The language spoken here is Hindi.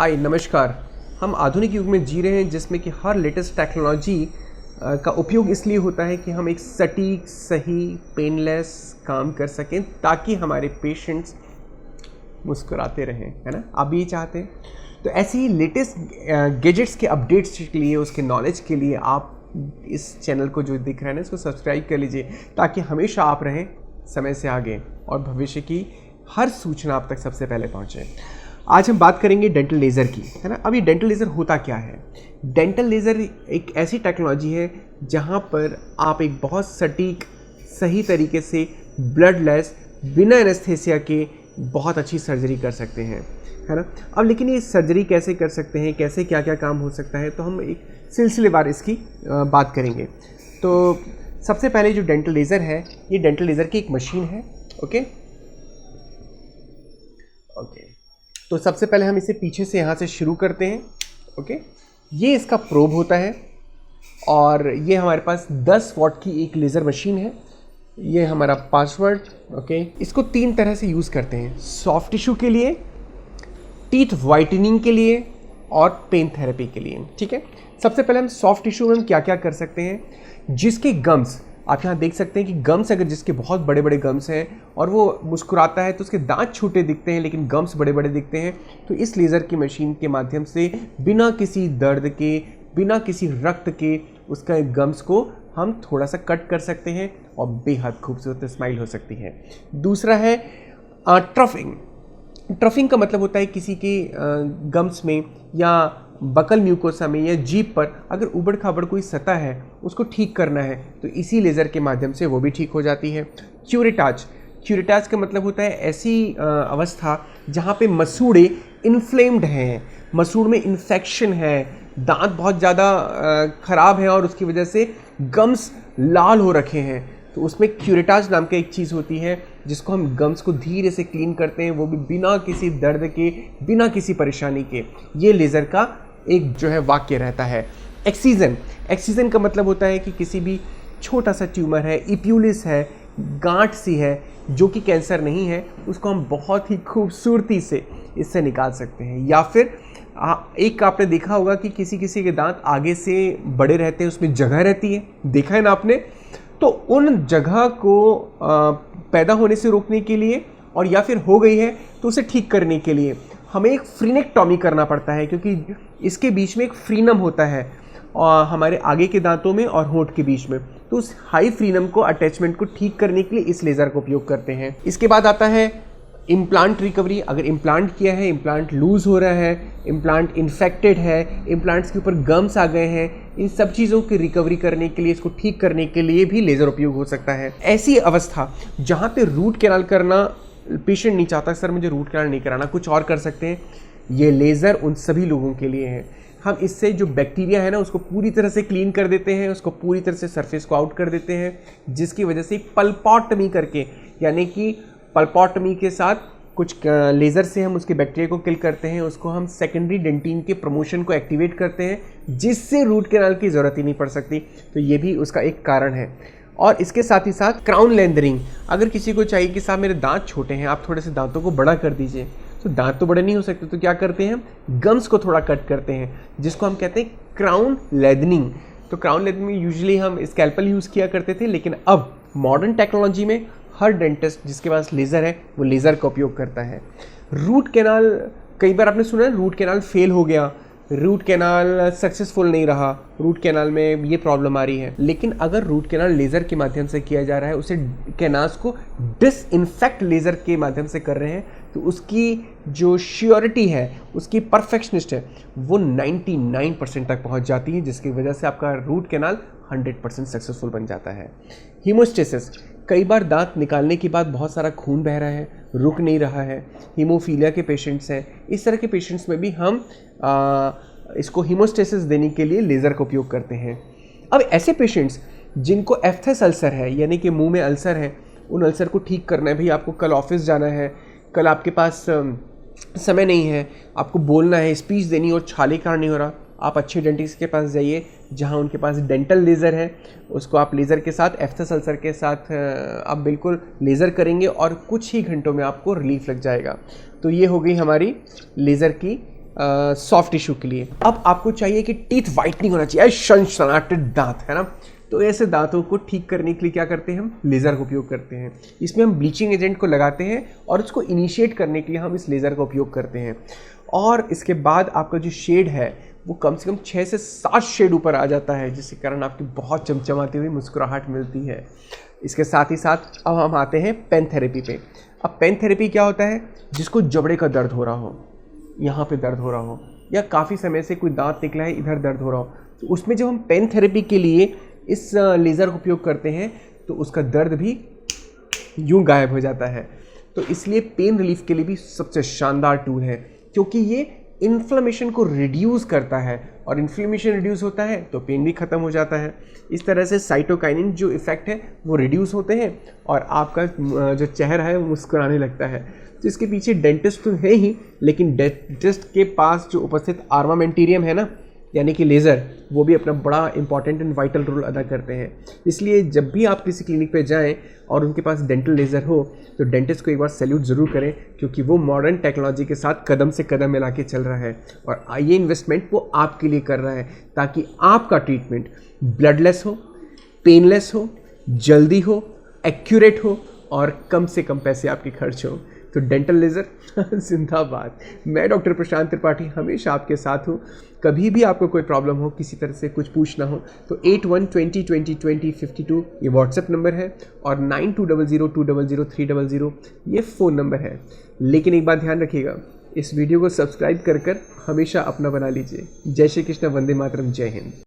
हाय नमस्कार। हम आधुनिक युग में जी रहे हैं जिसमें कि हर लेटेस्ट टेक्नोलॉजी का उपयोग इसलिए होता है कि हम एक सटीक सही पेनलेस काम कर सकें ताकि हमारे पेशेंट्स मुस्कुराते रहें, है ना। आप भी ये चाहते हैं। तो ऐसे ही लेटेस्ट गैजेट्स के अपडेट्स के लिए, उसके नॉलेज के लिए आप इस चैनल को जो दिख रहा है ना इसको सब्सक्राइब कर लीजिए ताकि हमेशा आप रहें समय से आगे और भविष्य की हर सूचना आप तक सबसे पहले पहुँचे। आज हम बात करेंगे डेंटल लेज़र की, है ना। अब ये डेंटल लेज़र होता क्या है? डेंटल लेज़र एक ऐसी टेक्नोलॉजी है जहाँ पर आप एक बहुत सटीक सही तरीके से ब्लडलेस बिना एनेस्थेसिया के बहुत अच्छी सर्जरी कर सकते हैं, है ना। अब लेकिन ये सर्जरी कैसे कर सकते हैं, कैसे क्या क्या काम हो सकता है, तो हम एक सिलसिलेवार इसकी बात करेंगे। तो सबसे पहले जो डेंटल लेज़र है, ये डेंटल लेज़र की एक मशीन है। ओके, तो सबसे पहले हम इसे पीछे से यहाँ से शुरू करते हैं। ओके, ये इसका प्रोब होता है और ये हमारे पास 10 वॉट की एक लेज़र मशीन है। ये हमारा पासवर्ड। ओके, इसको 3 तरह से यूज़ करते हैं, सॉफ्ट टिश्यू के लिए, टीथ वाइटनिंग के लिए और पेन थेरेपी के लिए। ठीक है, सबसे पहले हम सॉफ्ट टिश्यू में हम क्या क्या कर सकते हैं। जिसके गम्स, आप यहाँ देख सकते हैं कि गम्स अगर जिसके बहुत बड़े बड़े गम्स हैं और वो मुस्कुराता है तो उसके दांत छोटे दिखते हैं लेकिन गम्स बड़े बड़े दिखते हैं, तो इस लेज़र की मशीन के माध्यम से बिना किसी दर्द के, बिना किसी रक्त के उसका गम्स को हम थोड़ा सा कट कर सकते हैं और बेहद खूबसूरत स्माइल हो सकती है। दूसरा है ट्रफिंग। ट्रफिंग का मतलब होता है किसी के गम्स में या बकल म्यूकोसा में या जीभ पर अगर उबड़ खाबड़ कोई सतह है उसको ठीक करना है तो इसी लेज़र के माध्यम से वो भी ठीक हो जाती है। क्यूरेटाज। क्यूरेटाज का मतलब होता है ऐसी अवस्था जहाँ पे मसूड़े इन्फ्लेम्ड हैं, मसूड़ में इन्फेक्शन है, दांत बहुत ज़्यादा ख़राब है और उसकी वजह से गम्स लाल हो रखे हैं, तो उसमें क्यूरेटाज नाम की एक चीज़ होती है जिसको हम गम्स को धीरे से क्लीन करते हैं, वो भी बिना किसी दर्द के, बिना किसी परेशानी के। ये लेज़र का एक जो है वाक्य रहता है। एक्सीजन। एक्सीजन का मतलब होता है कि किसी भी छोटा सा ट्यूमर है, इप्यूलिस है, गांठ सी है जो कि कैंसर नहीं है, उसको हम बहुत ही खूबसूरती से इससे निकाल सकते हैं। या फिर एक आपने देखा होगा कि किसी किसी के दांत आगे से बड़े रहते हैं, उसमें जगह रहती है, देखा है ना आपने। तो उन जगह को पैदा होने से रोकने के लिए और या फिर हो गई है तो उसे ठीक करने के लिए हमें एक फ्रीनेक्टॉमी करना पड़ता है, क्योंकि इसके बीच में एक फ्रीनम होता है और हमारे आगे के दांतों में और होंठ के बीच में, तो उस हाई फ्रीनम को, अटैचमेंट को ठीक करने के लिए इस लेज़र का उपयोग करते हैं। इसके बाद आता है इम्प्लांट रिकवरी। अगर इम्प्लांट किया है, इम्प्लांट लूज़ हो रहा है, इम्प्लांट इन्फेक्टेड है, इम्प्लांट्स के ऊपर गम्स आ गए हैं, इन सब चीज़ों की रिकवरी करने के लिए, इसको ठीक करने के लिए भी लेज़र उपयोग हो सकता है। ऐसी अवस्था जहाँ पे रूट कैनाल करना पेशेंट नहीं चाहता, सर मुझे रूट कैनाल नहीं कराना, कुछ और कर सकते हैं, ये लेज़र उन सभी लोगों के लिए है। हम इससे जो बैक्टीरिया है ना उसको पूरी तरह से क्लीन कर देते हैं, उसको पूरी तरह से सरफेस को आउट कर देते हैं, जिसकी वजह से पल्पॉटमी करके, यानी कि पल्पॉटमी के साथ कुछ लेज़र से हम उसके बैक्टीरिया को किल करते हैं, उसको हम सेकेंडरी डेंटिन के प्रमोशन को एक्टिवेट करते हैं, जिससे रूट कैनाल की ज़रूरत ही नहीं पड़ सकती। तो ये भी उसका एक कारण है। और इसके साथ ही साथ क्राउन लेंथनिंग। अगर किसी को चाहिए कि साहब मेरे दांत छोटे हैं, आप थोड़े से दांतों को बड़ा कर दीजिए, तो दांत तो बड़े नहीं हो सकते, तो क्या करते हैं हम गम्स को थोड़ा कट करते हैं, जिसको हम कहते हैं क्राउन लेंथनिंग। तो क्राउन लेंथनिंग में यूजुअली हम स्कैल्पल यूज़ किया करते थे, लेकिन अब मॉडर्न टेक्नोलॉजी में हर डेंटिस्ट जिसके पास लेज़र है वो लेज़र का उपयोग करता है। रूट कैनाल, कई बार आपने सुना है रूट कैनाल फेल हो गया, रूट कैनाल सक्सेसफुल नहीं रहा, रूट कैनाल में ये प्रॉब्लम आ रही है। लेकिन अगर रूट कैनाल लेज़र के माध्यम से किया जा रहा है, उसे कैनाल्स को डिसइंफेक्ट लेज़र के माध्यम से कर रहे हैं, तो उसकी जो श्योरिटी है, उसकी परफेक्शनिस्ट है, वो 99% तक पहुंच जाती है, जिसकी वजह से आपका रूट कैनाल 100% सक्सेसफुल बन जाता है। हीमोस्टेसिस। कई बार दांत निकालने के बाद बहुत सारा खून बह रहा है, रुक नहीं रहा है, हीमोफीलिया के पेशेंट्स हैं, इस तरह के पेशेंट्स में भी हम इसको हीमोस्टेसिस देने के लिए लेज़र का उपयोग करते हैं। अब ऐसे पेशेंट्स जिनको एफ्थस अल्सर है, यानी कि मुंह में अल्सर है, उन अल्सर को ठीक करना है। भाई आपको कल ऑफिस जाना है, कल आपके पास समय नहीं है, आपको बोलना है, स्पीच देनी और छाले कारण नहीं हो रहा, आप अच्छे डेंटिस्ट के पास जाइए जहां उनके पास डेंटल लेज़र है, उसको आप लेज़र के साथ, एफ्थस अल्सर के साथ आप बिल्कुल लेज़र करेंगे और कुछ ही घंटों में आपको रिलीफ लग जाएगा। तो ये हो गई हमारी लेज़र की सॉफ्ट टिश्यू के लिए। अब आपको चाहिए कि टीथ वाइटनिंग होना चाहिए, सनसनाटे दांत, है ना। तो ऐसे दांतों को ठीक करने के लिए क्या करते हैं, हम लेज़र का उपयोग करते हैं। इसमें हम ब्लीचिंग एजेंट को लगाते हैं और उसको इनिशिएट करने के लिए हम इस लेज़र का उपयोग करते हैं। और इसके बाद आपका जो शेड है वो कम से कम 6 से 7 शेड ऊपर आ जाता है, जिसके कारण आपकी बहुत चमचमाती हुई मुस्कुराहट मिलती है। इसके साथ ही साथ अब हम आते हैं पेन थेरेपी पे। अब पेन थेरेपी क्या होता है, जिसको जबड़े का दर्द हो रहा हो, यहाँ पे दर्द हो रहा हो, या काफ़ी समय से कोई दांत निकला है इधर दर्द हो रहा हो, तो उसमें जब हम पेन थेरेपी के लिए इस लेज़र का उपयोग करते हैं तो उसका दर्द भी यूं गायब हो जाता है। तो इसलिए पेन रिलीफ के लिए भी सबसे शानदार टूल है, क्योंकि ये इन्फ्लेमेशन को रिड्यूस करता है, और इन्फ्लेमेशन रिड्यूस होता है तो पेन भी ख़त्म हो जाता है। इस तरह से साइटोकाइनिन जो इफ़ेक्ट है वो रिड्यूस होते हैं और आपका जो चेहरा है वो मुस्कुराने लगता है। तो इसके पीछे डेंटिस्ट तो है ही, लेकिन डेंटिस्ट के पास जो उपस्थित आर्मामेंटेरियम है ना, यानी कि लेज़र, वो भी अपना बड़ा इंपॉर्टेंट एंड वाइटल रोल अदा करते हैं। इसलिए जब भी आप किसी क्लिनिक पे जाएं और उनके पास डेंटल लेज़र हो तो डेंटिस्ट को एक बार सैल्यूट ज़रूर करें, क्योंकि वो मॉडर्न टेक्नोलॉजी के साथ कदम से कदम मिला के चल रहा है और ये इन्वेस्टमेंट वो आपके लिए कर रहा है, ताकि आपका ट्रीटमेंट ब्लडलेस हो, पेनलेस हो, जल्दी हो, एक्यूरेट हो और कम से कम पैसे आपके खर्च हो। तो डेंटल लेज़र जिंदाबाद। मैं डॉक्टर प्रशांत त्रिपाठी हमेशा आपके साथ हूँ। कभी भी आपको कोई प्रॉब्लम हो, किसी तरह से कुछ पूछना हो तो 8120202052 ये व्हाट्सएप नंबर है और 9200200300 ये फ़ोन नंबर है। लेकिन एक बात ध्यान रखिएगा, इस वीडियो को सब्सक्राइब कर हमेशा अपना बना लीजिए। जय श्री कृष्ण, वंदे मातरम, जय हिंद।